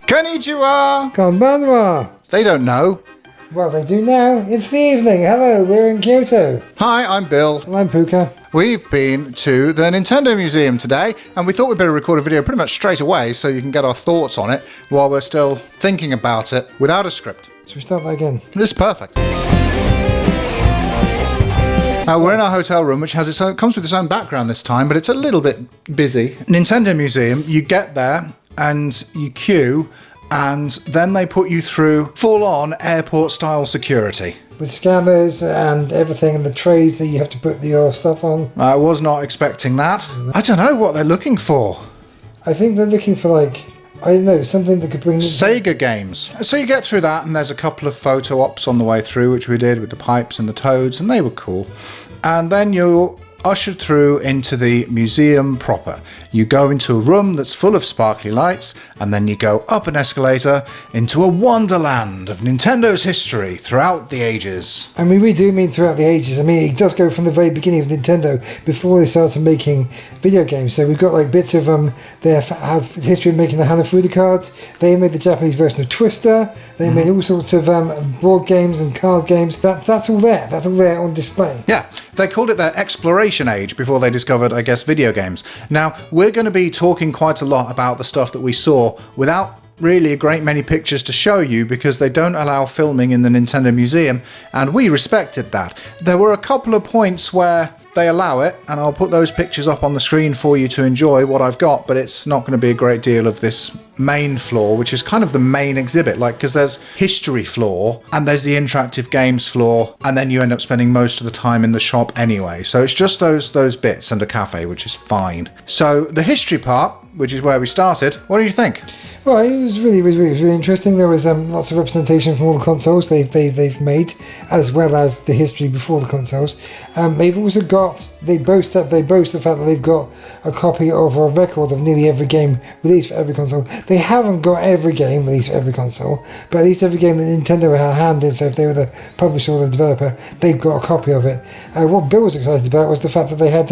Konnichiwa! Konbanwa! They don't know. Well, they do now. It's the evening. Hello, we're in Kyoto. Hi, I'm Bill. And I'm Puka. We've been to the Nintendo Museum today, and we thought we'd better record a video pretty much straight away so you can get our thoughts on it while we're still thinking about it without a script. Should we start that again? This is perfect. We're in our hotel room, which has comes with its own background this time, but it's a little bit busy. Nintendo Museum, you get there and you queue, and then they put you through full-on airport-style security. With scanners and everything and the trays that you have to put your stuff on. I was not expecting that. I don't know what they're looking for. I think they're looking for, I don't know, something that could bring... Sega games. So you get through that, and there's a couple of photo ops on the way through, which we did with the pipes and the toads, and they were cool. And then you're ushered through into the museum proper. You go into a room that's full of sparkly lights, and then you go up an escalator into a wonderland of Nintendo's history throughout the ages. I mean, we do mean throughout the ages. I mean, it does go from the very beginning of Nintendo before they started making video games. So we've got bits of they have history of making the Hanafuda cards. They made the Japanese version of Twister. They made all sorts of board games and card games. That's all there. That's all there on display. Yeah, they called it their exploration age before they discovered, I guess, video games. Now, we're going to be talking quite a lot about the stuff that we saw without really a great many pictures to show you because they don't allow filming in the Nintendo Museum, and we respected that. There were a couple of points where they allow it, and I'll put those pictures up on the screen for you to enjoy what I've got, but it's not going to be a great deal of this main floor, which is kind of the main exhibit, because there's history floor and there's the interactive games floor, and then you end up spending most of the time in the shop anyway. So it's just those bits and a cafe, which is fine. So the history part, which is where we started, what do you think? Well, it was really interesting. There was lots of representation from all the consoles they've made, as well as the history before the consoles. They've also they boast the fact that they've got a copy of a record of nearly every game released for every console. They haven't got every game released for every console, but at least every game that Nintendo had a hand in. So if they were the publisher or the developer, they've got a copy of it. What Bill was excited about was the fact that they had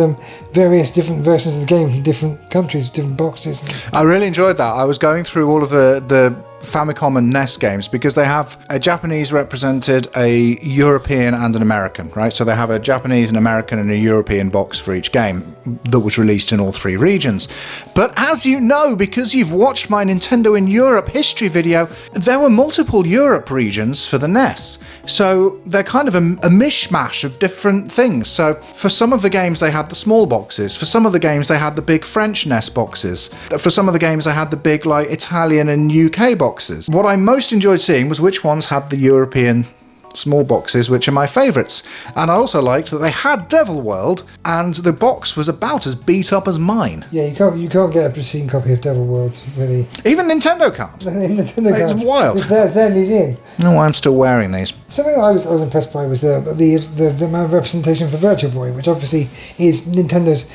various different versions of the game from different countries, different boxes. I really enjoyed that. I was going through all of the Famicom and NES games because they have a Japanese represented, a European and an American, right? So they have a Japanese, an American and a European box for each game that was released in all three regions. But as you know, because you've watched my Nintendo in Europe history video, there were multiple Europe regions for the NES. So they're kind of a mishmash of different things. So for some of the games they had the small boxes, for some of the games they had the big French NES boxes, for some of the games they had the big Italian and UK boxes. What I most enjoyed seeing was which ones had the European small boxes, which are my favourites. And I also liked that they had Devil World, and the box was about as beat up as mine. Yeah, you can't get a pristine copy of Devil World, really. Even Nintendo can't. Nintendo can't. It's wild. It's their museum. No, I'm still wearing these. Something I was impressed by was the amount of representation of the Virtual Boy, which obviously is Nintendo's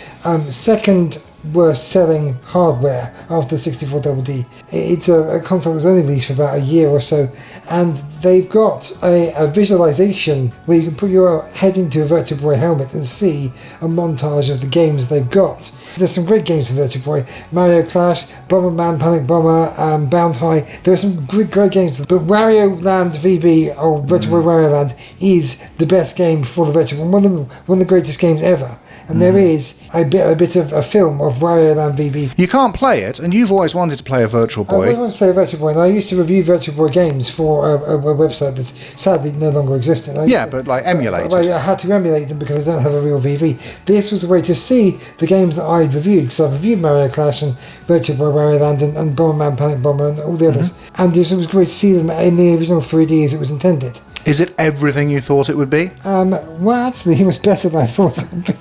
second worst selling hardware after the 64 Double D. It's a console that's only released for about a year or so, and they've got a visualization where you can put your head into a Virtual Boy helmet and see a montage of the games they've got. There's some great games for Virtual Boy: Mario Clash, Bomberman, Panic Bomber, Bound High. There are some great games, but Wario Land VB, or Virtual Boy Wario Land, is the best game for the Virtual Boy, one of the greatest games ever. And there is a bit of a film of Wario Land VB. You can't play it, and you've always wanted to play a Virtual Boy. I always wanted to play a Virtual Boy, and I used to review Virtual Boy games for a website that's sadly no longer existing. But emulated. I had to emulate them because I don't have a real VB. This was a way to see the games that I'd reviewed, because I've reviewed Mario Clash and Virtual Boy Wario Land and Bomberman, Panic Bomber and all the others. And it was great to see them in the original 3D as it was intended. Is it everything you thought it would be? Well, actually, it was better than I thought it would be.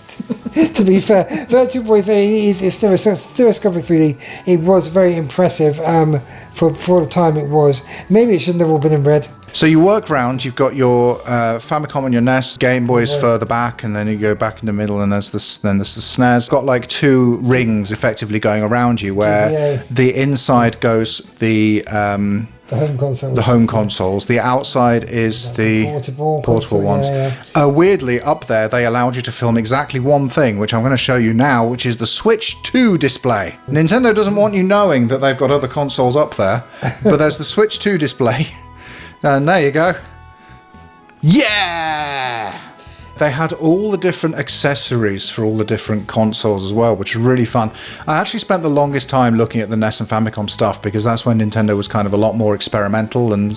To be fair, Virtual Boy 3D is stereoscopic 3D. It was very impressive for the time it was. Maybe it shouldn't have all been in red. So you work round, you've got your Famicom and your NES, Game Boy's further back, and then you go back in the middle, and there's the SNES. Got two rings effectively going around you, where the inside goes the The home consoles. The home consoles. The outside is the portable console, ones. Yeah. Weirdly, up there, they allowed you to film exactly one thing, which I'm going to show you now, which is the Switch 2 display. Nintendo doesn't want you knowing that they've got other consoles up there, but there's the Switch 2 display. And there you go. Yeah! They had all the different accessories for all the different consoles as well, which was really fun. I actually spent the longest time looking at the NES and Famicom stuff because that's when Nintendo was kind of a lot more experimental, and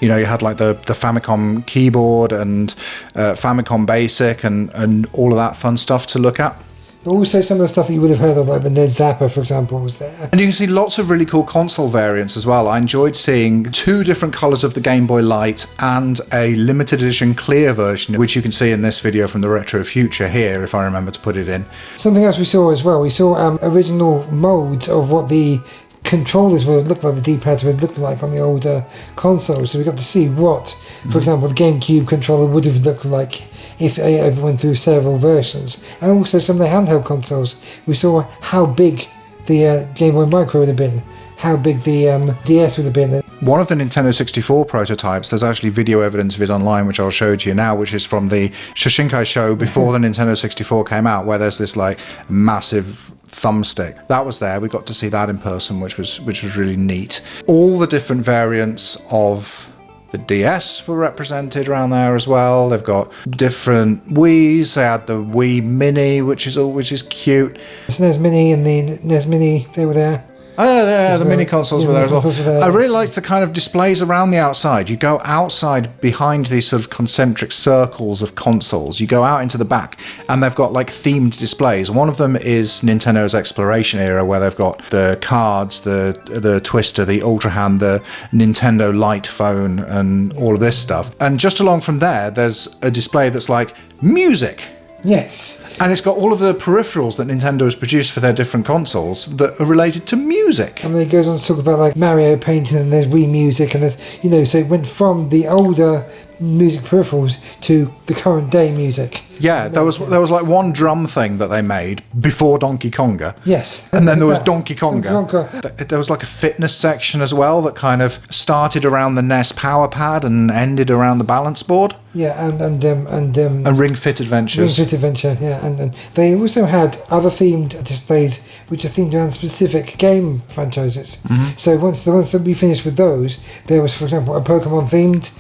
you know, you had like the Famicom keyboard and Famicom Basic and all of that fun stuff to look at. Also, some of the stuff that you would have heard of, like the NES Zapper, for example, was there. And you can see lots of really cool console variants as well. I enjoyed seeing 2 different colours of the Game Boy Light and a limited edition clear version, which you can see in this video from the Retro Future here, if I remember to put it in. Something else we saw as well, we saw original moulds of what the controllers would look like, the D-pads would look like on the older consoles. So we got to see what, for example, the GameCube controller would have looked like if it went through several versions. And also some of the handheld consoles, we saw how big the Game Boy Micro would have been, how big the DS would have been. One of the Nintendo 64 prototypes, there's actually video evidence of it online, which I'll show to you now, which is from the Shoshinkai show before the Nintendo 64 came out, where there's this like massive thumbstick. That was there. We got to see that in person, which was really neat. All the different variants of the DS were represented around there as well. They've got different Wiis. They had the Wii Mini, which is cute. The SNES Mini and the NES Mini, they were there. Oh, yeah, the mini consoles were there as well. I really liked the kind of displays around the outside. You go outside behind these sort of concentric circles of consoles. You go out into the back, and they've got like themed displays. One of them is Nintendo's Exploration era, where they've got the cards, the Twister, the Ultra Hand, the Nintendo Lite phone, and all of this stuff. And just along from there, there's a display that's like music. Yes. And it's got all of the peripherals that Nintendo has produced for their different consoles that are related to music. And then it goes on to talk about like Mario painting, and there's Wii Music, and there's, you know, so it went from the older music peripherals to the current day music. Yeah, there was like one drum thing that they made before Donkey Konga. Yes. And then there was Donkey Konga. There was like a fitness section as well that kind of started around the NES Power Pad and ended around the balance board. Yeah, and Ring Fit Adventures. Ring Fit Adventure, yeah, and they also had other themed displays which are themed around specific game franchises. Mm-hmm. So once that we finished with those, there was, for example, a Pokemon themed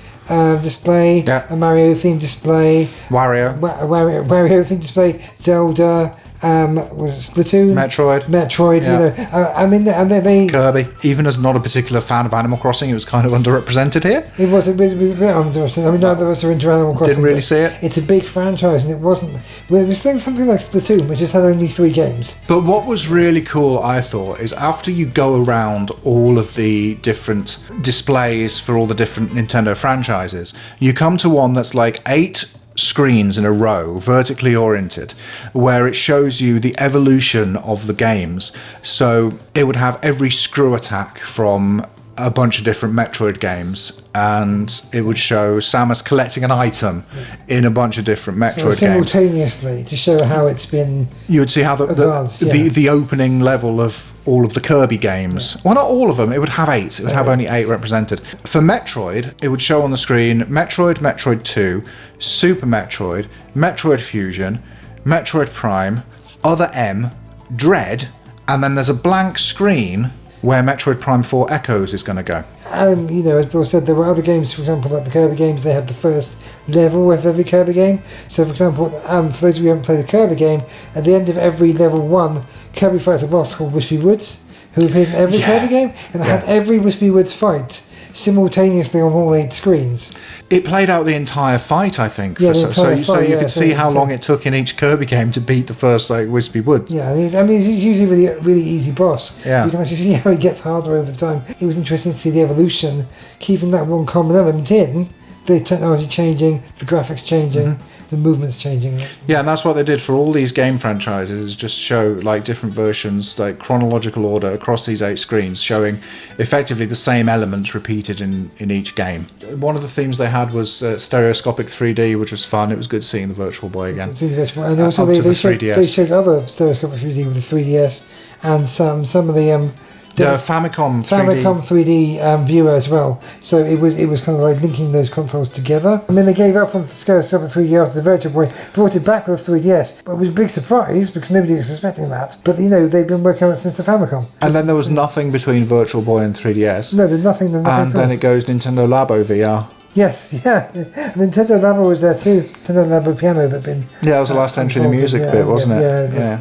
display, a Mario themed display, Wario themed display, Zelda, was it Splatoon? Metroid, yeah. You know. I mean, and they Kirby. Even as not a particular fan of Animal Crossing, it was kind of underrepresented here. It was a bit underrepresented. I mean, none of us are into Animal Crossing. Didn't really see it. It's a big franchise, and it wasn't. Well, it was something like Splatoon, which just had only 3 games. But what was really cool, I thought, is after you go around all of the different displays for all the different Nintendo franchises, you come to one that's like 8 screens in a row, vertically oriented, where it shows you the evolution of the games. So it would have every screw attack from a bunch of different Metroid games, and it would show Samus collecting an item in a bunch of different Metroid games. Simultaneously, to show how it's been. You would see how the opening level of all of the Kirby games. Well, not all of them. It would have 8. It would have only 8 represented. For Metroid, it would show on the screen Metroid, Metroid 2, Super Metroid, Metroid Fusion, Metroid Prime, Other M, Dread, and then there's a blank screen where Metroid Prime 4 Echoes is going to go. You know, as Bill said, there were other games, for example, like the Kirby games, they had the first level of every Kirby game. So, for example, for those of you who haven't played a Kirby game, at the end of every level 1, Kirby fights a boss called Wispy Woods, who appears in every Kirby game, and I had every Wispy Woods fight simultaneously on all 8 screens. It played out the entire fight, I think. Yeah, so you can see how long it took in each Kirby game to beat the first Wispy Woods. Yeah, I mean, it's usually a really easy boss. Yeah. You can actually see how it gets harder over the time. It was interesting to see the evolution, keeping that one common element in, the technology changing, the graphics changing, the movements changing. Yeah, and that's what they did for all these game franchises, is just show like different versions, like chronological order across these 8 screens, showing effectively the same elements repeated in each game. One of the themes they had was stereoscopic 3D, which was fun. It was good seeing the Virtual Boy again. And also they showed other stereoscopic 3D with the 3DS, and some of the The Famicom 3D. Famicom 3D viewer as well. So it was kind of like linking those consoles together. I mean, they gave up on the Stereoscopic 3D after the Virtual Boy, brought it back with a 3DS. But it was a big surprise because nobody was expecting that. But they've been working on it since the Famicom. And then there was nothing between Virtual Boy and 3DS. No, there's nothing. And then it goes Nintendo Labo VR. Yes, yeah. Nintendo Labo was there too. Nintendo Labo Piano that had been. Yeah, that was the last entry in the music bit, wasn't it? Yeah.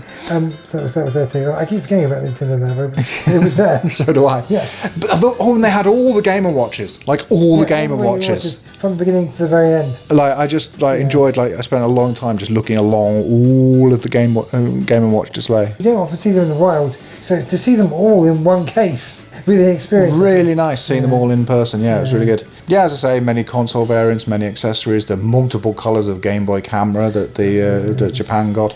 So that was there too. I keep forgetting about Nintendo Labo, but it was there. So do I. Yeah. But I thought, and they had all the Game & Watches, like all the Game & Watches. From the beginning to the very end. Like I just enjoyed. Like I spent a long time just looking along all of the Game & Watch display. You don't often see them in the wild, so to see them all in one case, really experience. Really nice seeing them all in person. Yeah, it was really good. Yeah, as I say, many console variants, many accessories, the multiple colours of Game Boy camera that that Japan got.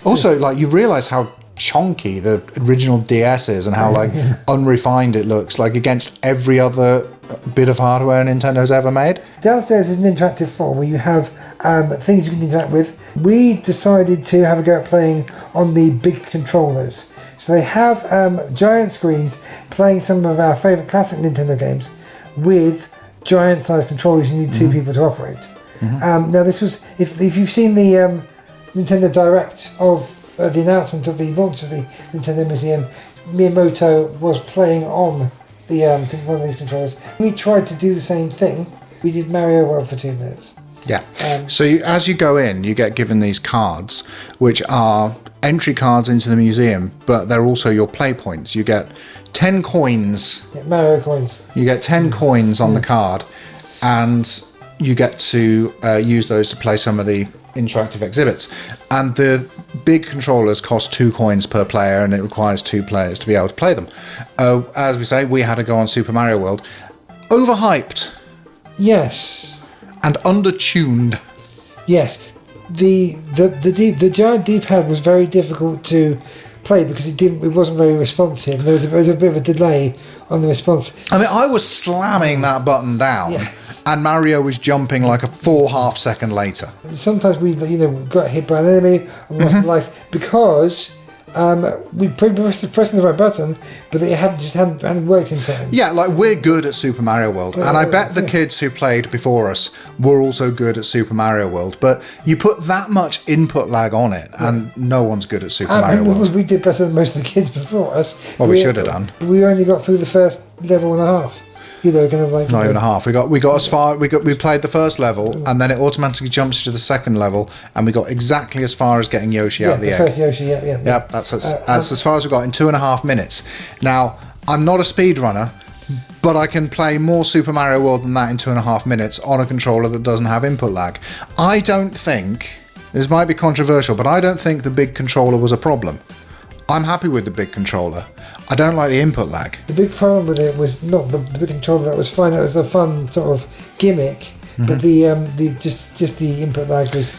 Also, like you realise how chonky the original DS is and how like unrefined it looks, like against every other bit of hardware Nintendo's ever made. Downstairs is an interactive floor where you have things you can interact with. We decided to have a go at playing on the big controllers. So they have giant screens playing some of our favourite classic Nintendo games with giant sized controllers. You need two people to operate. Now this was, if you've seen the Nintendo Direct of the announcement of the launch of the Nintendo Museum, Miyamoto was playing on the one of these controllers. We tried to do the same thing. We did Mario World for 2 minutes. Yeah. So as you go in, you get given these cards, which are entry cards into the museum, but they're also your play points. You get 10 coins. Yeah, Mario coins. You get 10 coins on the card, and you get to use those to play some of the interactive exhibits. And the big controllers cost 2 coins per player, and it requires 2 players to be able to play them. As we say, we had to go on Super Mario World. Overhyped. Yes. And undertuned. Yes. The giant D-pad was very difficult to play because it wasn't very responsive. There was a bit of a delay on the response. I mean, I was slamming that button down, and Mario was jumping like a full half-second later. Sometimes we, got hit by an enemy and lost life because we pressed the right button, but it hadn't worked in time. Yeah, like we're good at Super Mario World, and I bet the kids who played before us were also good at Super Mario World. But you put that much input lag on it, and no one's good at Super Mario World. We did better than most of the kids before us. Well, we should have done. We only got through the first level and a half. Kind of like not even a half. We got as far. We played the first level, and then it automatically jumps to the second level, and we got exactly as far as getting Yoshi out of the egg. First Yoshi, yeah. That's as far as we got in 2.5 minutes. Now, I'm not a speedrunner, but I can play more Super Mario World than that in 2.5 minutes on a controller that doesn't have input lag. I don't think, this might be controversial, but I don't think the big controller was a problem. I'm happy with the big controller. I don't like the input lag. The big problem with it was not the big controller. That was fine. It was a fun sort of gimmick, but just the input lag was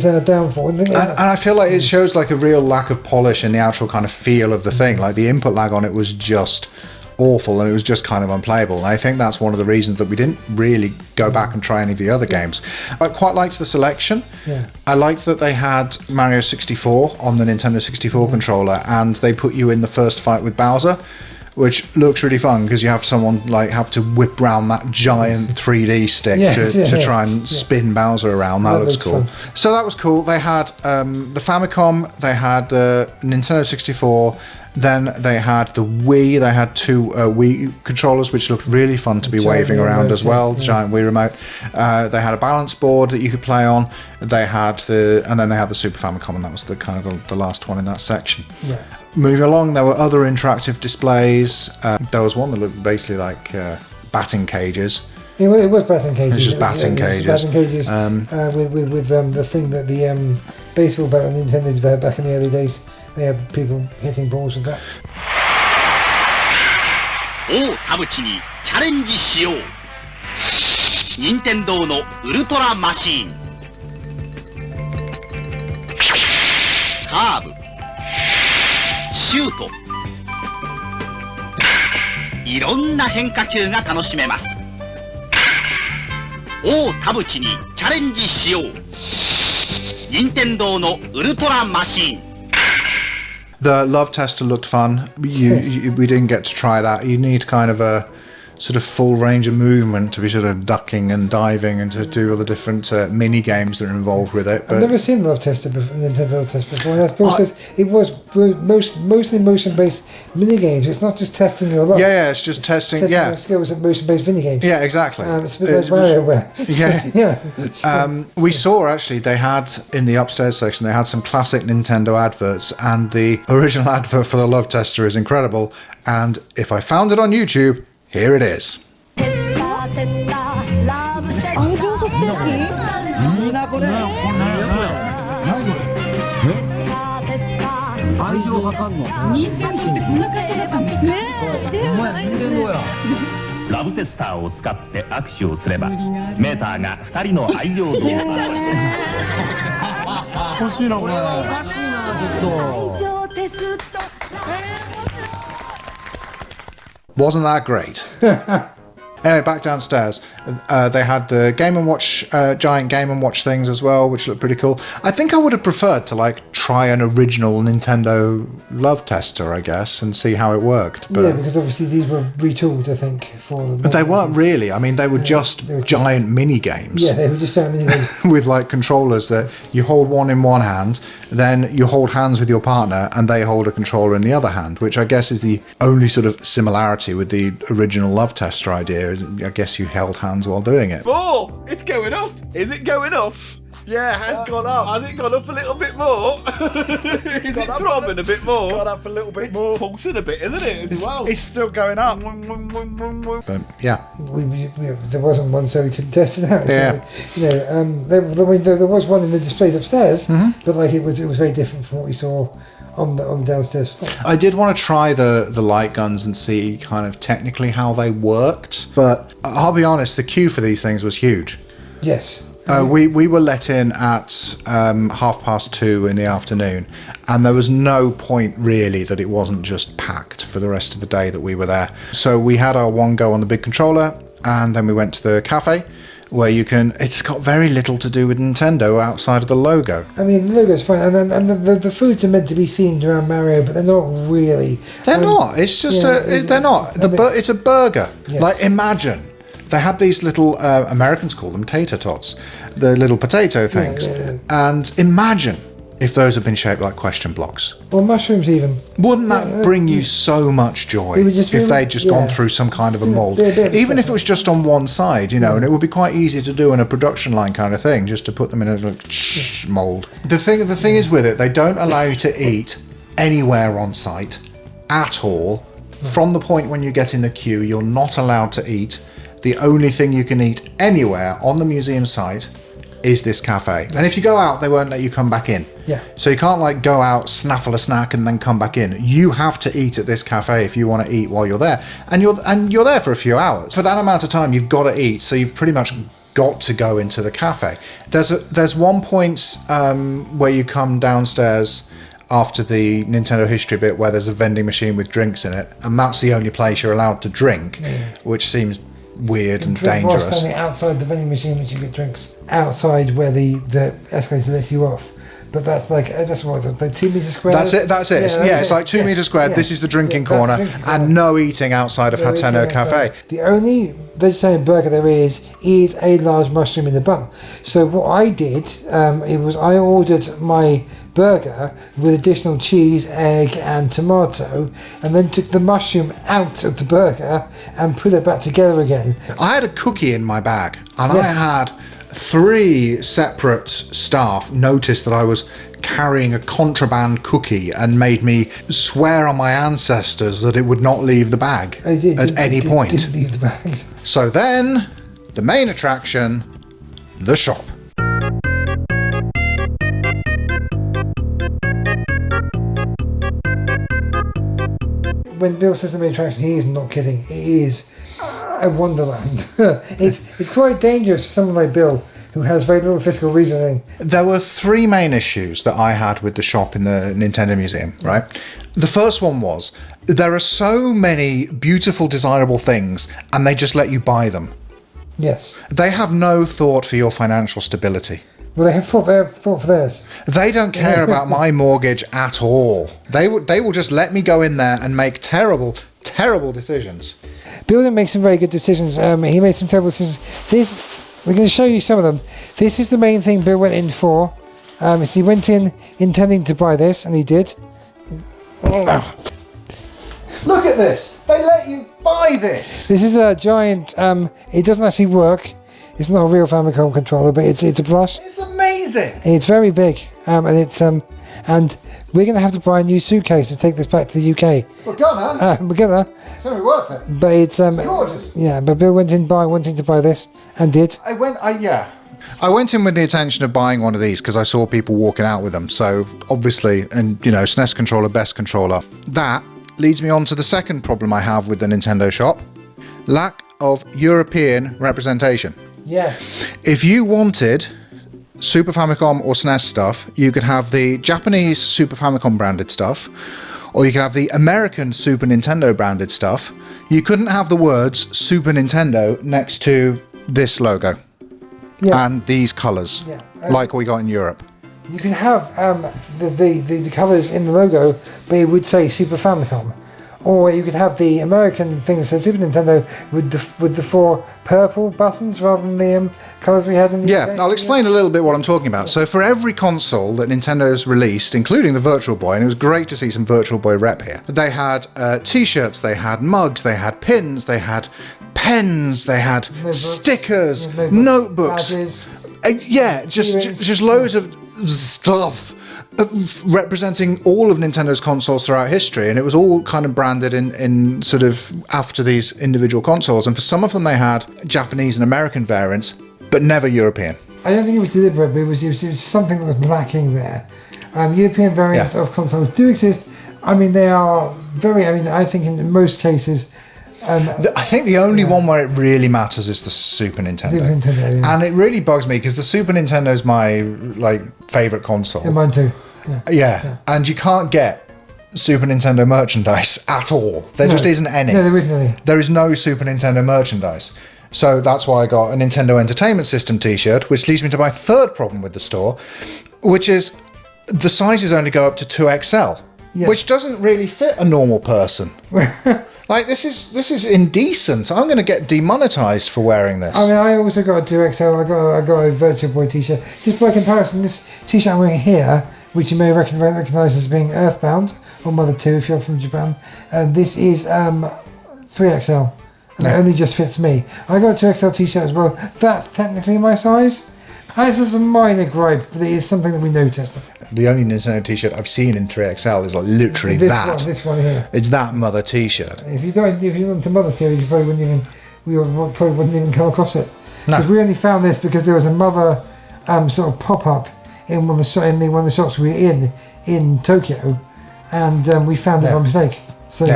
our downfall. And I feel like it shows like a real lack of polish in the actual kind of feel of the thing. Like the input lag on it was just awful, and it was just kind of unplayable. And I think that's one of the reasons that we didn't really go back and try any of the other games. I quite liked the selection. I liked that they had Mario 64 on the Nintendo 64 controller, and they put you in the first fight with Bowser, which looks really fun because you have someone have to whip round that giant 3D stick to try and spin Bowser around. That looks cool. Fun. So that was cool. They had the Famicom, they had Nintendo 64, then they had the Wii. They had 2 Wii controllers, which looked really fun to be waving around as well. The giant Wii remote. They had a balance board that you could play on. They had and then they had the Super Famicom, and that was the kind of the last one in that section. Moving along, there were other interactive displays. There was one that looked basically like batting cages. It was batting cages. It's just batting cages. Batting cages with the thing that the baseball bat on Nintendo developed back in the early days. They have people hitting balls with that. 王田淵にチャレンジしよう。任天堂のウルトラマシーン。カーブ、シュート、いろんな変化球が楽しめます。王田淵にチャレンジしよう。任天堂のウルトラマシン。 The love tester looked fun. We didn't get to try that. You need kind of a sort of full range of movement to be sort of ducking and diving and to do all the different mini games that are involved with it. But I've never seen Love Tester before, Nintendo Love Tester before. And as Bill says, it was mostly motion-based mini games. It's not just testing your love. Yeah, it's just testing your skills at motion-based mini games. Yeah, exactly. It's a bit like WarioWare. Yeah. We saw actually they had in the upstairs section they had some classic Nintendo adverts, and the original advert for the Love Tester is incredible. And if I found it on YouTube, here it is. 愛情を測るの。任天堂ってこんな会社だったんですね。そう。お前任天堂や。ラブテスターを使って握手をすればメーターが2人の愛情度を表す。欲しいなこれ。おかしいなちょっと。 Wasn't that great? Anyway, back downstairs, they had the Game & Watch, giant Game & Watch things as well, which looked pretty cool. I think I would have preferred to like try an original Nintendo Love Tester, I guess, and see how it worked. But yeah, because obviously these were retooled, I think, for them. But they weren't really. I mean, they were just giant mini games. Yeah, they were just giant mini games. With like controllers that you hold one in one hand, then you hold hands with your partner, and they hold a controller in the other hand, which I guess is the only sort of similarity with the original Love Tester idea. I guess you held hands while doing it. Oh, it's going up. Is it going up? Yeah, it has gone up. Has it gone up a little bit more? Is it throbbing a bit more? It's gone up a little bit it's more. Pulsing a bit, isn't it? As well. It's still going up. But yeah. There wasn't one, so we couldn't test it out. Yeah. So, you know, there was one in the displays upstairs, but like it was very different from what we saw on the downstairs floor. I did want to try the light guns and see kind of technically how they worked, but I'll be honest, the queue for these things was huge. Yes. We were let in at 2:30 in the afternoon, and there was no point really that it wasn't just packed for the rest of the day that we were there. So we had our one go on the big controller, and then we went to the cafe, where you can. It's got very little to do with Nintendo outside of the logo. I mean, the logo's fine, and the foods are meant to be themed around Mario, but they're not really. They're not. It's just they're not. It's a burger. Yeah. Like imagine. They had these little, Americans call them tater tots, the little potato things. Yeah. And imagine if those had been shaped like question blocks. Or mushrooms even. Wouldn't that bring you so much joy if they'd just gone through some kind of a mould? Even if it was just on one side, you know, and it would be quite easy to do in a production line kind of thing, just to put them in a little mould. The thing is with it, they don't allow you to eat anywhere on site at all. From the point when you get in the queue, you're not allowed to eat. The only thing you can eat anywhere on the museum site is this cafe. And if you go out, they won't let you come back in. Yeah. So you can't like go out, snaffle a snack and then come back in. You have to eat at this cafe if you want to eat while you're there. And you're there for a few hours. For that amount of time, you've got to eat. So you've pretty much got to go into the cafe. There's one point where you come downstairs after the Nintendo history bit where there's a vending machine with drinks in it. And that's the only place you're allowed to drink, which seems weird and dangerous. While standing outside the vending machine, which you get drinks outside where the escalator lets you off. But that's like 2 meters squared. That's it. Yeah, it's like 2 meters squared. This is the drinking corner, and no eating outside of Hateno Cafe. The only vegetarian burger there is a large mushroom in the bun. So what I did, I ordered my burger with additional cheese, egg and tomato, and then took the mushroom out of the burger and put it back together again. I had a cookie in my bag, and I had 3 separate staff notice that I was carrying a contraband cookie and made me swear on my ancestors that it would not leave the bag at any point. Didn't leave the bag. So then, the main attraction, the shop. When Bill says the main attraction, he is not kidding. It is a Wonderland. It's quite dangerous for someone like Bill, who has very little fiscal reasoning. There were 3 main issues that I had with the shop in the Nintendo Museum, right? The first one was, there are so many beautiful, desirable things, and they just let you buy them. Yes. They have no thought for your financial stability. Well, they have thought for theirs. They don't care about my mortgage at all. They will just let me go in there and make terrible decisions. Bill didn't make some very good decisions. He made some terrible decisions. We're going to show you some of them. This is the main thing Bill went in for. He went in intending to buy this, and he did. Look at this. They let you buy this. This is a giant. It doesn't actually work. It's not a real Famicom controller, but it's a plush. It's amazing. It's very big, and and we're going to have to buy a new suitcase to take this back to the UK. We're gonna. We're gonna. It's gonna be worth it. But it's gorgeous. Yeah, but Bill went in wanting to buy this, and did. I went in with the intention of buying one of these because I saw people walking out with them. So obviously, and SNES controller, best controller. That leads me on to the second problem I have with the Nintendo shop: lack of European representation. Yes. If you wanted Super Famicom or SNES stuff, you could have the Japanese Super Famicom branded stuff, or you could have the American Super Nintendo branded stuff. You couldn't have the words Super Nintendo next to this logo and these colours, like we got in Europe. You can have the colours in the logo, but it would say Super Famicom. Or you could have the American thing that says Super Nintendo with the 4 purple buttons rather than the colours we had in the UK. I'll explain a little bit what I'm talking about. So for every console that Nintendo's released, including the Virtual Boy, and it was great to see some Virtual Boy rep here, they had t-shirts, they had mugs, they had pins, they had pens, they had stickers, notebooks. Badges, just loads of stuff representing all of Nintendo's consoles throughout history, and it was all kind of branded in sort of after these individual consoles, and for some of them they had Japanese and American variants, but never European. I don't think it was deliberate, but it was something that was lacking there. European variants of consoles do exist. I mean, they are very, I think in most cases... I think the only one where it really matters is the Super Nintendo. And it really bugs me because the Super Nintendo is my favourite console. Yeah, mine too. Yeah. And you can't get Super Nintendo merchandise at all. There just isn't any. No, there isn't any. There is no Super Nintendo merchandise. So that's why I got a Nintendo Entertainment System t-shirt, which leads me to my third problem with the store, which is the sizes only go up to 2XL, which doesn't really fit a normal person. This is indecent. I'm going to get demonetized for wearing this. I mean, I also got a 2XL. I got a Virtual Boy t-shirt. Just by comparison, this t-shirt I'm wearing here, which you may recognise as being Earthbound, or Mother 2 if you're from Japan, this is 3XL. And it only just fits me. I got a 2XL t-shirt as well. That's technically my size. This is a minor gripe, but it is something that we noticed. The only Nintendo t-shirt I've seen in 3XL is literally this one here. It's that Mother t-shirt. If you're into Mother series, you probably wouldn't even come across it. Because we only found this because there was a Mother sort of pop-up in one of the shops we were in Tokyo, and we found it by mistake. So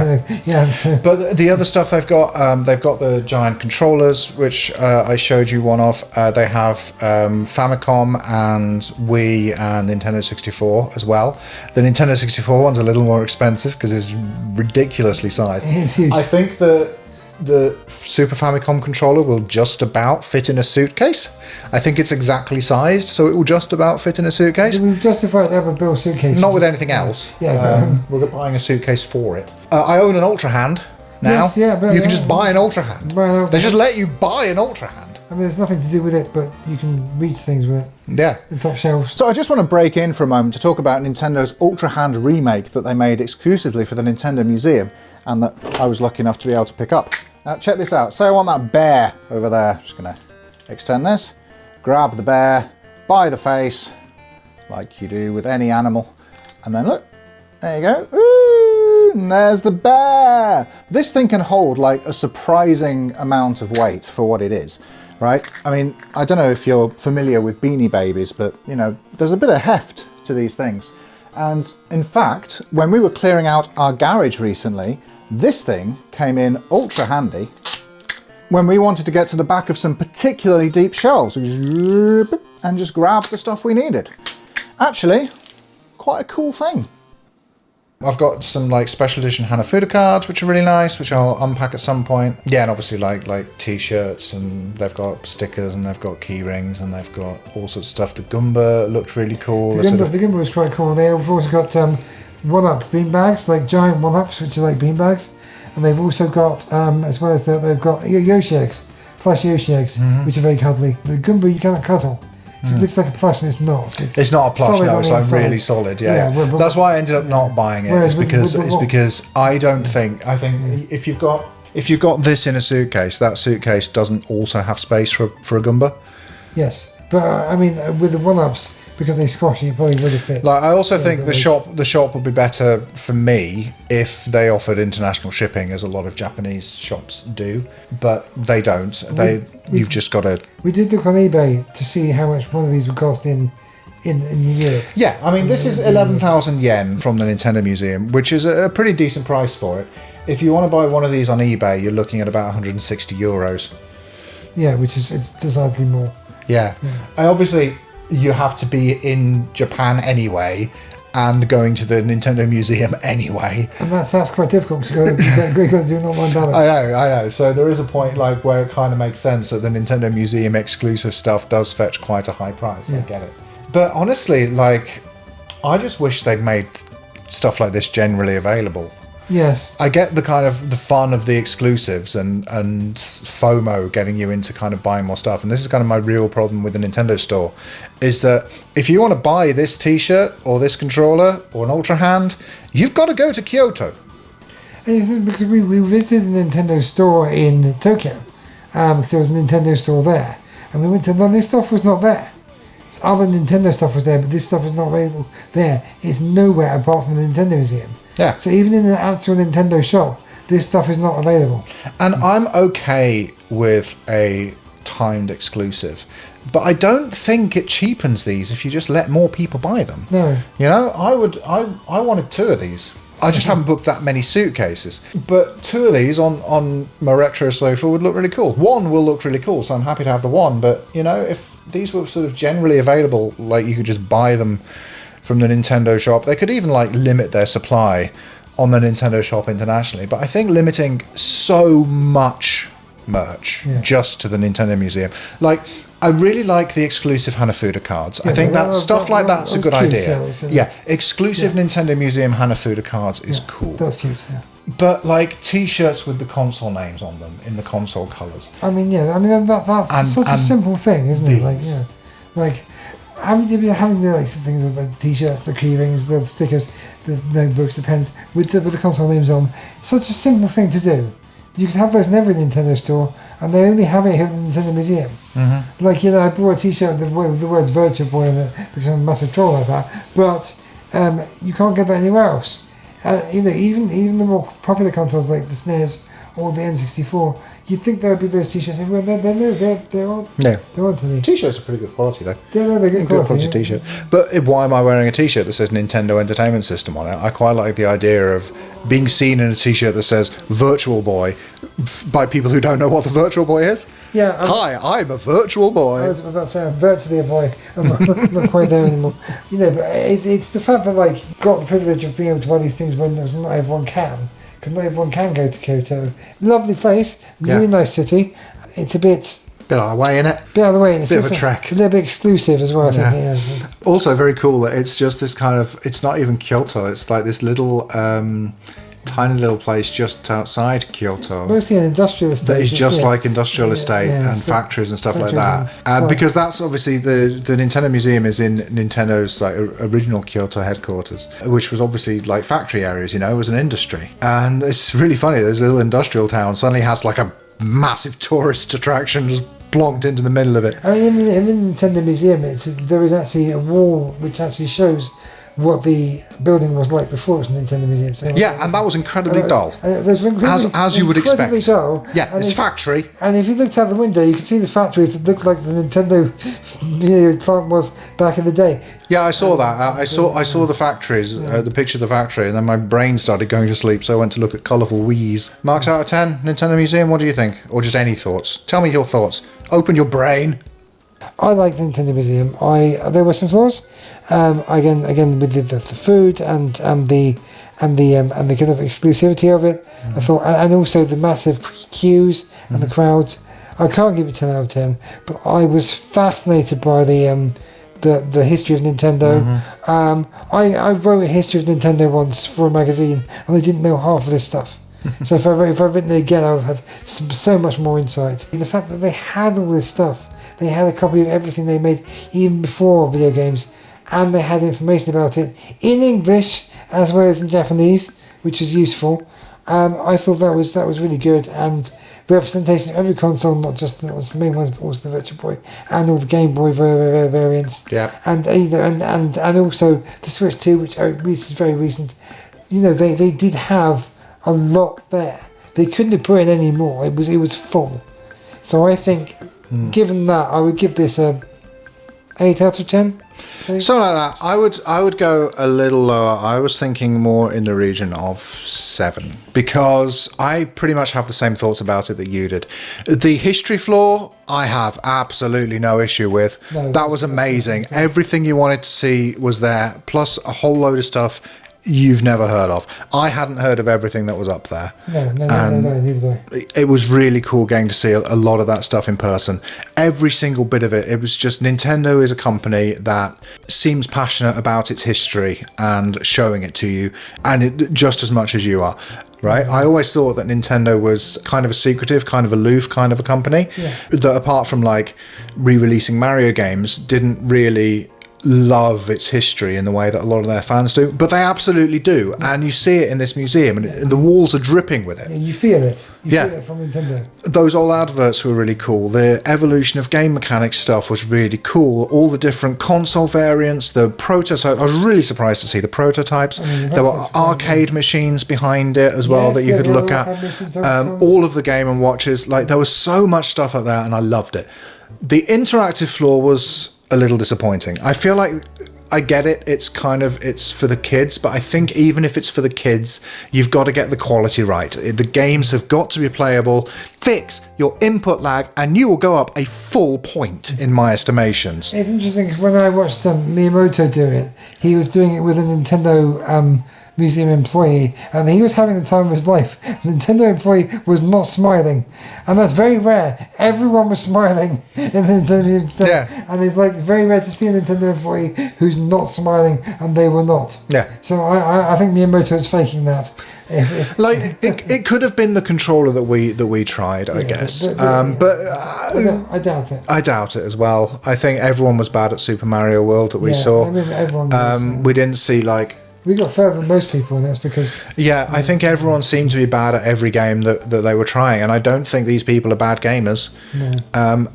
But the other stuff they've got the giant controllers, which I showed you one of. They have Famicom and Wii and Nintendo 64 as well. The Nintendo 64 one's a little more expensive because it's ridiculously sized. It's huge. I think the Super Famicom controller will just about fit in a suitcase. I think it's exactly sized, so it will just about fit in a suitcase. We've justified that with Bill's suitcase. Not with anything else. We're buying a suitcase for it. I own an Ultra Hand now. Yes, but you can just buy an Ultra Hand. They just let you buy an Ultra Hand. I mean, there's nothing to do with it, but you can reach things with it. Yeah. The top shelves. So I just want to break in for a moment to talk about Nintendo's Ultra Hand remake that they made exclusively for the Nintendo Museum, and that I was lucky enough to be able to pick up. Now check this out. Say I want that bear over there. Just going to extend this, grab the bear by the face, like you do with any animal, and then look, there you go. Ooh, and there's the bear. This thing can hold like a surprising amount of weight for what it is, right? I mean, I don't know if you're familiar with Beanie Babies, but you know, there's a bit of heft to these things. And in fact, when we were clearing out our garage recently, this thing came in ultra handy when we wanted to get to the back of some particularly deep shelves. And just grab the stuff we needed. Actually, quite a cool thing. I've got some like special edition Hanafuda cards, which are really nice, which I'll unpack at some point. Yeah, and obviously like t-shirts, and they've got stickers, and they've got key rings, and they've got all sorts of stuff. The Goomba looked really cool. The Goomba was quite cool. They've also got one-up beanbags, like giant one-ups, which are like beanbags. And they've also got, as well as that, they've got Yoshi eggs, plush Yoshi eggs, which are very cuddly. The Goomba you cannot cuddle. So it looks like a plush and it's not. It's not a plush, no, it's like really solid, yeah. That's why I ended up not buying it. It's because I think if you've got this in a suitcase, that suitcase doesn't also have space for a Goomba. Yes, but I mean with the one-ups, because they squash it probably would have fit. Like I also think the shop would be better for me if they offered international shipping, as a lot of Japanese shops do, but they don't. You've just got to. We did look on eBay to see how much one of these would cost in Europe. Yeah, I mean this is 11,000 yen from the Nintendo Museum, which is a pretty decent price for it. If you want to buy one of these on eBay, you're looking at about 160 euros. Yeah, which is it's decidedly more. Yeah. Obviously, you have to be in Japan anyway, and going to the Nintendo Museum anyway. And that's quite difficult because you've got to do an online balance. I know. So there is a point like where it kind of makes sense that the Nintendo Museum exclusive stuff does fetch quite a high price. Yeah. I get it. But honestly, like, I just wish they'd made stuff like this generally available. Yes. I get the kind of the fun of the exclusives and FOMO getting you into kind of buying more stuff. And this is kind of my real problem with the Nintendo store, is that if you want to buy this t-shirt or this controller or an Ultra Hand, you've got to go to Kyoto. And because we visited the Nintendo store in Tokyo, because there was a Nintendo store there. And we went to, well, this stuff was not there. Other Nintendo stuff was there, but this stuff is not available there. It's nowhere apart from the Nintendo Museum. Yeah. So even in the actual Nintendo shop, this stuff is not available. And I'm okay with a timed exclusive, but I don't think it cheapens these if you just let more people buy them. No. You know, I wanted 2 of these. I just haven't booked that many suitcases. But 2 of these on my retro sofa would look really cool. 1 will look really cool, so I'm happy to have the 1. But, you know, if these were sort of generally available, like you could just buy them from the Nintendo shop. They could even like limit their supply on the Nintendo shop internationally. But I think limiting so much merch just to the Nintendo Museum. Like, I really like the exclusive Hanafuda cards. I think that's a good idea. Yeah, exclusive Nintendo Museum Hanafuda cards is cool. That's cute, yeah. But like t-shirts with the console names on them in the console colours. I mean, that's such a simple thing, isn't it? Like, yeah, like having the like things like the t-shirts, the key rings, the stickers, the notebooks, the pens with the console names on. Such a simple thing to do. You could have those in every Nintendo store, and they only have it here at the Nintendo Museum. Mm-hmm. Like, you know, I bought a t-shirt with the words Virtual Boy on it because I'm a massive troll like that. But you can't get that anywhere else. You know, even the more popular consoles like the SNES or the N64, you'd think there would be those t-shirts everywhere. They're on to me. T-shirts are pretty good quality though. They're good quality t-shirt. But why am I wearing a t-shirt that says Nintendo Entertainment System on it? I quite like the idea of being seen in a t-shirt that says Virtual Boy by people who don't know what the Virtual Boy is. Yeah. Hi, I'm a Virtual Boy. I was about to say I'm virtually a boy. I'm not quite there anymore. You know, but it's the fact that like got the privilege of being able to buy these things when not everyone can. Because not everyone can go to Kyoto. Lovely place, really nice city. It's a bit out of the way, innit? Bit out of the way. Bit of a trek. A little bit exclusive as well, I think. Yeah. Also very cool that it's just this kind of, it's not even Kyoto, it's like this little, tiny little place just outside Kyoto. Mostly an industrial estate. That is just like industrial estate and factories and stuff like that. Because that's obviously the Nintendo Museum is in Nintendo's like original Kyoto headquarters, which was obviously like factory areas, you know, it was an industry. And it's really funny, this little industrial town suddenly has like a massive tourist attraction just blocked into the middle of it. I mean, in the Nintendo Museum, there is actually a wall which actually shows what the building was like before it was a Nintendo Museum. So and that was incredibly dull. As you would expect. Dull. Yeah, it's factory. And if you looked out the window, you could see the factories that looked like the Nintendo plant was back in the day. Yeah, I saw that. I saw the factories, the picture of the factory, and then my brain started going to sleep, so I went to look at colourful Wii's. Marks out of 10, Nintendo Museum, what do you think? Or just any thoughts? Tell me your thoughts. Open your brain. I like the Nintendo Museum. There were some flaws. Again with the food and the kind of exclusivity of it. I thought, and also the massive queues and the crowds. I can't give it 10 out of 10, but I was fascinated by the history of Nintendo. I wrote a history of Nintendo once for a magazine, and I didn't know half of this stuff. So if I'd written it again, I would have had so much more insight. And the fact that they had all this stuff, they had a copy of everything they made even before video games, and they had information about it in English as well as in Japanese, which is useful. I thought that was really good, and representation of every console, not just the main ones, but also the Virtual Boy and all the Game Boy variants. Yeah. And also the Switch 2, which is very recent. They did have a lot there. They couldn't have put in any more. It was full. So I think, given that, I would give this a 8 out of 10. Something like that. I would go a little lower. I was thinking more in the region of 7, because I pretty much have the same thoughts about it that you did. The history flaw, I have absolutely no issue with. No, that was amazing. Everything you wanted to see was there, plus a whole load of stuff you've never heard of. I hadn't heard of everything that was up there. No, neither do I. It was really cool getting to see a lot of that stuff in person. Every single bit of it. It was just, Nintendo is a company that seems passionate about its history and showing it to you, and it just as much as you are. Right? I always thought that Nintendo was kind of a secretive, kind of aloof kind of a company, that apart from like re-releasing Mario games, didn't really love its history in the way that a lot of their fans do, but they absolutely do, and you see it in this museum, and the walls are dripping with it. Yeah, you feel it. You Yeah. feel it from Nintendo. Those old adverts were really cool. The evolution of game mechanics stuff was really cool. All the different console variants, the prototypes. I was really surprised to see the prototypes. There were arcade machines behind it as well that you could look at. All of the Game & Watches. Like, there was so much stuff up there, and I loved it. The interactive floor was a little disappointing. I feel like, I get it, it's for the kids, but I think even if it's for the kids, you've got to get the quality right. The games have got to be playable. Fix your input lag and you will go up a full point in my estimations. It's interesting, when I watched Miyamoto do it, he was doing it with a Nintendo museum employee, and he was having the time of his life. The Nintendo employee was not smiling, and that's very rare. Everyone was smiling in the Nintendo museum, and it's like very rare to see a Nintendo employee who's not smiling, and they were not. Yeah. So I think Miyamoto is faking that. Like, it could have been the controller that we tried, I guess. I doubt it. I doubt it as well. I think everyone was bad at Super Mario World that we saw. I mean, everyone was, we didn't see like. We got further than most people, and that's because... Yeah, I think everyone seemed to be bad at every game that they were trying, and I don't think these people are bad gamers,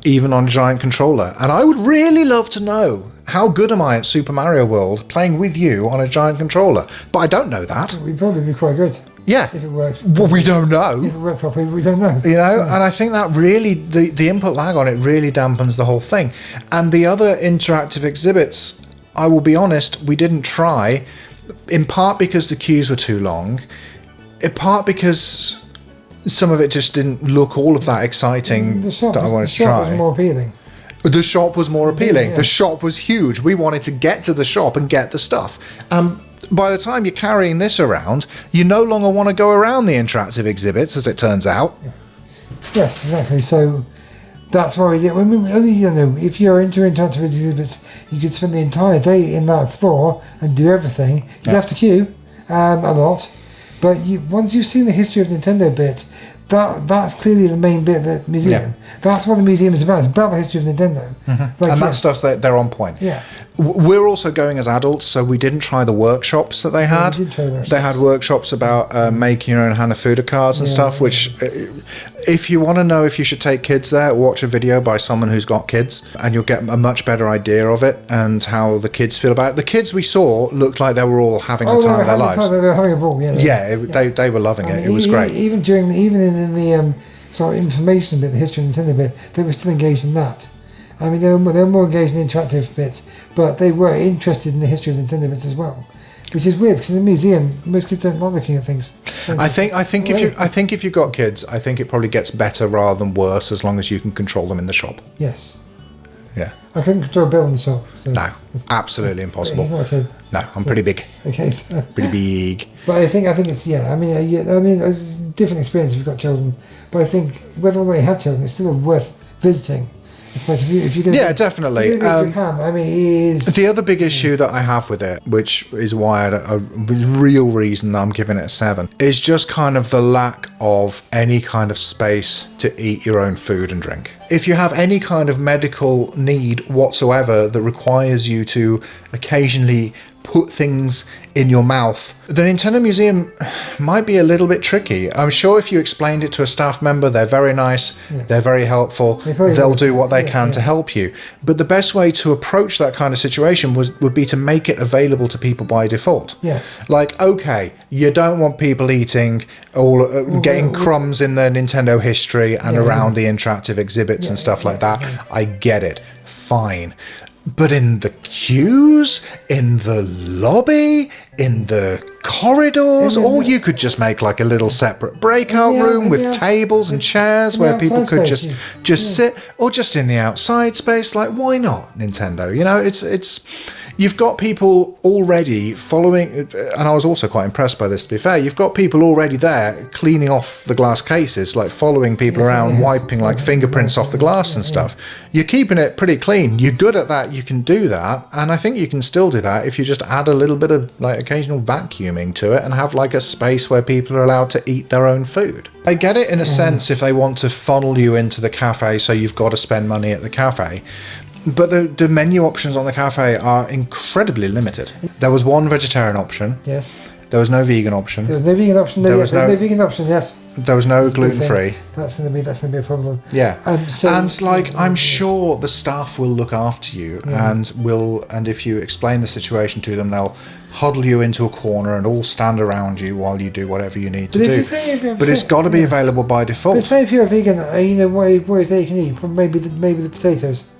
even on a giant controller. And I would really love to know, how good am I at Super Mario World playing with you on a giant controller? But I don't know that. We'd probably be quite good. Yeah. If it worked. Well, we don't know. If it worked properly, we don't know. You know, and I think that really, the input lag on it really dampens the whole thing. And the other interactive exhibits, I will be honest, we didn't try... In part because the queues were too long, in part because some of it just didn't look all of that exciting that I wanted to try. The shop was more appealing. The shop was more appealing. Yeah. The shop was huge. We wanted to get to the shop and get the stuff. By the time you're carrying this around, you no longer want to go around the interactive exhibits, as it turns out. Yes, exactly. So that's why we get. If you're into interactive exhibits, you could spend the entire day in that floor and do everything. You'd have to queue a lot, but once you've seen the history of Nintendo bits, that's clearly the main bit of the museum. That's what the museum is about. It's about the history of Nintendo. And that stuff's they're on point. Yeah. We're also going as adults, so we didn't try the workshops that they had. We did try workshops. They had workshops about making your own Hanafuda cards and stuff, which, if you want to know if you should take kids there, watch a video by someone who's got kids, and you'll get a much better idea of it and how the kids feel about it. The kids we saw looked like they were all having the time of their lives. They were having a ball, They were loving it. It was great. Even in the sort of information bit, the history of Nintendo bit, they were still engaged in that. I mean, they were more engaged in the interactive bits, but they were interested in the history of Nintendo bits as well, which is weird because in the museum most kids don't like looking at things. I think if you've got kids, I think it probably gets better rather than worse as long as you can control them in the shop. Yes. Yeah. I couldn't control Bill in the shop. So No, absolutely impossible. He's not a kid. No, I'm pretty big. Okay, so. Pretty big. But I think it's I mean it's a different experience if you've got children. But I think whether or not you have children, it's still worth visiting. It's like if you're going Yeah, definitely. If you're going to Japan, I mean, it is. The other big issue that I have with it, which is why the real reason that I'm giving it a 7, is just kind of the lack of any kind of space to eat your own food and drink. If you have any kind of medical need whatsoever that requires you to occasionally put things in your mouth, the Nintendo Museum might be a little bit tricky. I'm sure if you explained it to a staff member, they're very nice, they're very helpful, they'll do what they can to help you. But the best way to approach that kind of situation would be to make it available to people by default. Yes. Like, okay, you don't want people eating getting crumbs in the Nintendo history and around the interactive exhibits and stuff like that. I get it. Fine. But in the queues, in the lobby, in the corridors, or you could just make like a little separate breakout room with tables and chairs where people could just sit, or just in the outside space. Like, why not, Nintendo? You know, it's you've got people already following, and I was also quite impressed by this, to be fair. You've got people already there cleaning off the glass cases, like following people around, wiping like fingerprints off the glass and stuff. You're keeping it pretty clean. You're good at that. You can do that. And I think you can still do that if you just add a little bit of like occasional vacuuming to it and have like a space where people are allowed to eat their own food. I get it in a sense if they want to funnel you into the cafe so you've got to spend money at the cafe. But the menu options on the cafe are incredibly limited. There was one vegetarian option. Yes. There was no vegan option. There was no vegan option. There was no vegan option. Yes. There was no gluten-free. That's gonna be a problem. Yeah. And like, I'm sure the staff will look after you and if you explain the situation to them, they'll huddle you into a corner and all stand around you while you do whatever you need to do. But it's got to be available by default. But say if you're a vegan, you know what is there you can eat? Maybe the potatoes.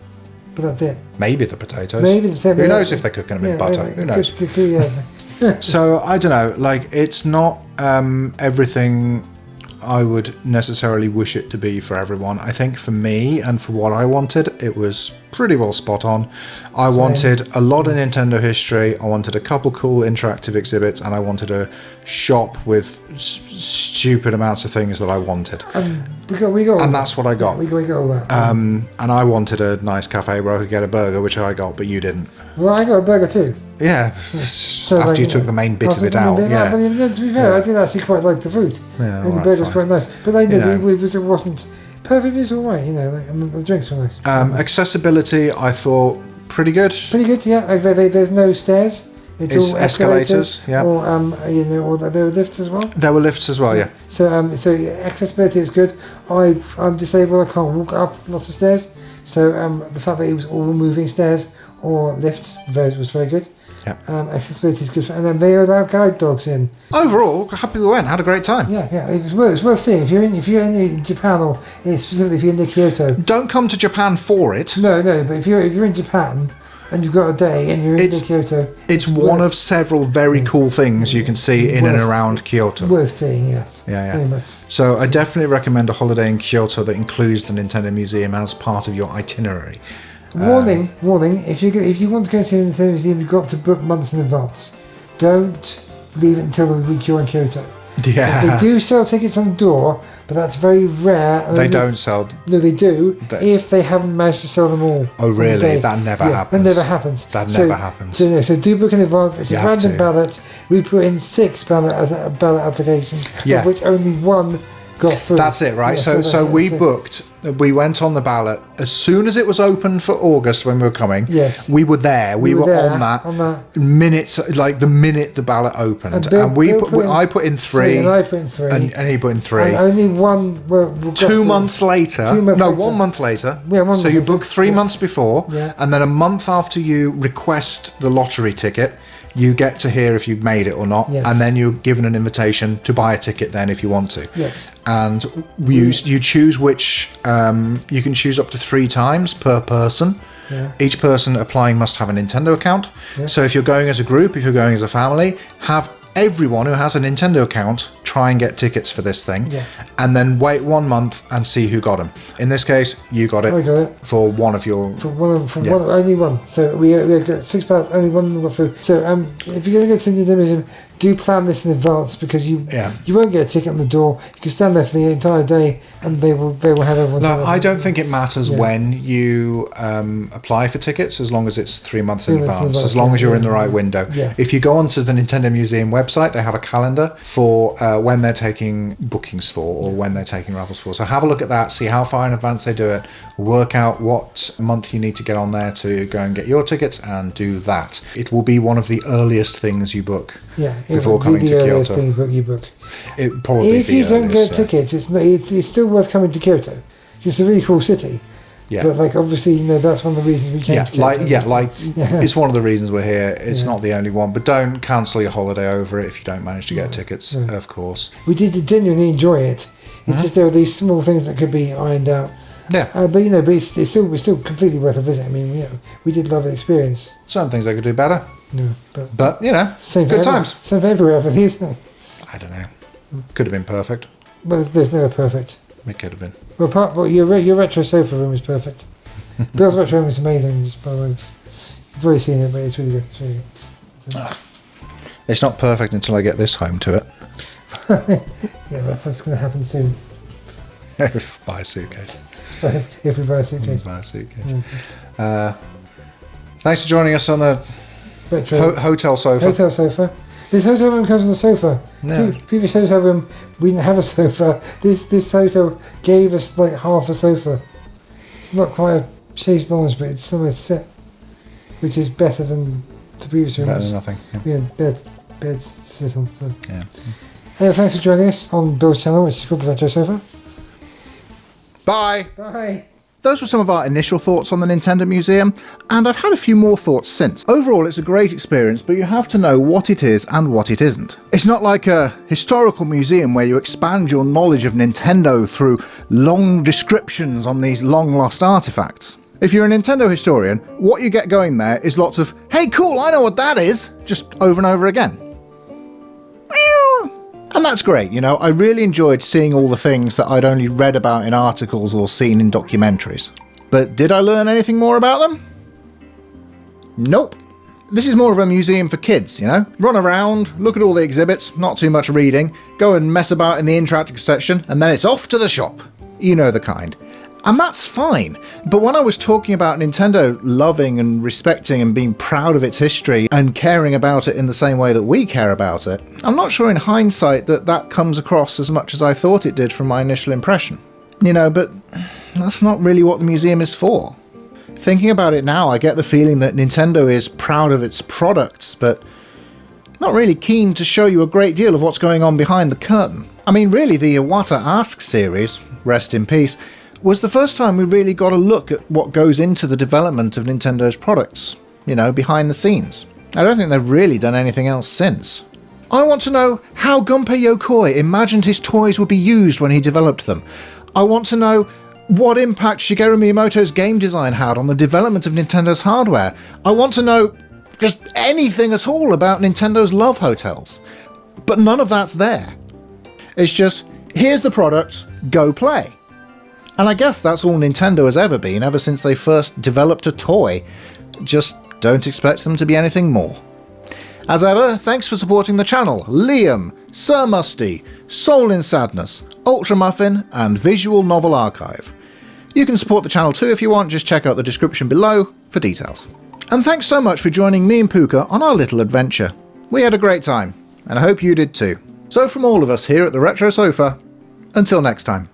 But that's it. Maybe the potatoes. Maybe the potatoes. Who knows if they're cooking them in butter? Who knows? So I don't know. Like, it's not everything I would necessarily wish it to be for everyone. I think for me and for what I wanted, it was pretty well spot on. I wanted a lot of Nintendo history. I wanted a couple cool interactive exhibits, and I wanted a shop with stupid amounts of things that I wanted. We got and that's what I got. We got all that. And I wanted a nice cafe where I could get a burger, which I got, but you didn't. Well, I got a burger too. Yeah. So after you took the main bit of it out. Yeah. But to be fair, I did actually quite like the food. Yeah, and the burger was quite nice. But I know it wasn't perfect, it was alright, you know, and the drinks were nice. Accessibility, I thought, pretty good. Pretty good, yeah. There's no stairs. It's all escalators, yeah. Or or there were lifts as well. There were lifts as well, yeah. So accessibility was good. I'm disabled. I can't walk up lots of stairs. So the fact that it was all moving stairs or lifts was very good. Yeah. Accessibility is good, and then they allowed guide dogs in. Overall, happy we went. Had a great time. Yeah. It was worth seeing. If you're in Japan, or specifically if you're in Kyoto. Don't come to Japan for it. No. But if you're in Japan and you've got a day and you're in Kyoto, it's one of several very cool things you can see in and around Kyoto. Worth seeing, yes. Yeah. Very much. So I definitely recommend a holiday in Kyoto that includes the Nintendo Museum as part of your itinerary. Warning! If you want to go to the Nintendo Museum, you've got to book months in advance. Don't leave it until the week you're in Kyoto. Yeah. They do sell tickets on the door, but that's very rare. They don't sell. No, they do. If they haven't managed to sell them all. Oh, really? That never happens. That never happens. Never happens. So do book in advance. It's a random ballot. We put in 6 ballot applications, of which only 1 got through. That's it, right? Yeah, so we booked. We went on the ballot as soon as it was open for August when we were coming. Yes, we were there. We were on that minutes, like the minute the ballot opened, and I put in 3, and I put in 3, and he put in 3. And only 1 were 2 months later. 1 month later. Yeah, so you book 3 months before, yeah. And then a month after you request the lottery ticket, you get to hear if you've made it or not, yes. And then you're given an invitation to buy a ticket then if you want to. Yes. And you choose which, you can choose up to 3 times per person. Yeah. Each person applying must have a Nintendo account. Yeah. So if you're going as a group, if you're going as a family, have everyone who has a Nintendo account try and get tickets for this thing, Yeah. and then wait 1 month and see who got them. In this case, you got it, I got it. for one of your... Only one. So we got 6 pounds, only one got through. So if you're going to go to the Nintendo Museum, do plan this in advance, because you won't get a ticket on the door. You can stand there for the entire day, and they will have everyone. No, I don't think it matters when you apply for tickets, as long as it's 3 months in advance, as long as you're in the right window. Yeah. If you go onto the Nintendo Museum website, they have a calendar for when they're taking bookings for, or when they're taking raffles for. So have a look at that, see how far in advance they do it, work out what month you need to get on there to go and get your tickets, and do that. It will be one of the earliest things you book. Yeah, before coming to Kyoto. You book. It probably if you don't get tickets, it's still worth coming to Kyoto. It's a really cool city. Yeah. But like obviously, that's one of the reasons we came to Kyoto. It's one of the reasons we're here. It's not the only one, but don't cancel your holiday over it if you don't manage to get tickets. Of course. We did genuinely enjoy it. It's just there are these small things that could be ironed out. Yeah. But it's still completely worth a visit. I mean, we did love the experience. Some things they could do better. No, but same good times. Same for everywhere, but these. I don't know. Could have been perfect. But there's no perfect. It could have been. Well, your retro sofa room is perfect. Bill's retro room is amazing. Just by the way, you've already seen it, but it's really good. It's really good. It's not perfect until I get this home to it. Yeah, but that's going to happen soon. Buy a suitcase. If we buy a suitcase. Buy a suitcase. Thanks for joining us on the hotel sofa. Hotel sofa. This hotel room comes with a sofa. Yeah. Previous hotel room, we didn't have a sofa. This hotel gave us like half a sofa. It's not quite a chased knowledge, but it's somewhere to sit, which is better than the previous room. Better than nothing. Yeah. We had beds to sit on. So. Yeah. Thanks for joining us on Bill's channel, which is called the Retro Sofa. Bye. Bye. Those were some of our initial thoughts on the Nintendo Museum, and I've had a few more thoughts since. Overall, it's a great experience, but you have to know what it is and what it isn't. It's not like a historical museum where you expand your knowledge of Nintendo through long descriptions on these long-lost artifacts. If you're a Nintendo historian, what you get going there is lots of, "Hey cool, I know what that is," just over and over again. And that's great, I really enjoyed seeing all the things that I'd only read about in articles or seen in documentaries. But did I learn anything more about them? Nope. This is more of a museum for kids, Run around, look at all the exhibits, not too much reading, go and mess about in the interactive section, and then it's off to the shop. You know the kind. And that's fine. But when I was talking about Nintendo loving and respecting and being proud of its history and caring about it in the same way that we care about it, I'm not sure in hindsight that comes across as much as I thought it did from my initial impression. But that's not really what the museum is for. Thinking about it now, I get the feeling that Nintendo is proud of its products, but not really keen to show you a great deal of what's going on behind the curtain. I mean, really, the Iwata Asks series, rest in peace, was the first time we really got a look at what goes into the development of Nintendo's products, behind the scenes. I don't think they've really done anything else since. I want to know how Gunpei Yokoi imagined his toys would be used when he developed them. I want to know what impact Shigeru Miyamoto's game design had on the development of Nintendo's hardware. I want to know just anything at all about Nintendo's love hotels. But none of that's there. It's just, here's the product, go play. And I guess that's all Nintendo has ever been, ever since they first developed a toy. Just don't expect them to be anything more. As ever, thanks for supporting the channel, Liam, Sir Musty, Soul in Sadness, Ultra Muffin, and Visual Novel Archive. You can support the channel too if you want, just check out the description below for details. And thanks so much for joining me and Puka on our little adventure. We had a great time, and I hope you did too. So from all of us here at the Retro Sofa, until next time.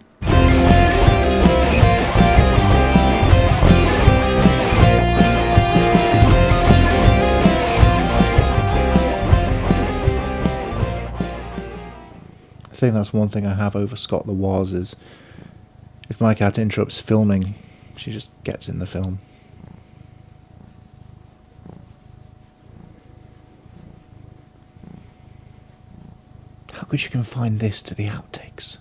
I think that's one thing I have over Scott the Woz is if my cat interrupts filming, she just gets in the film. How could you confine this to the outtakes?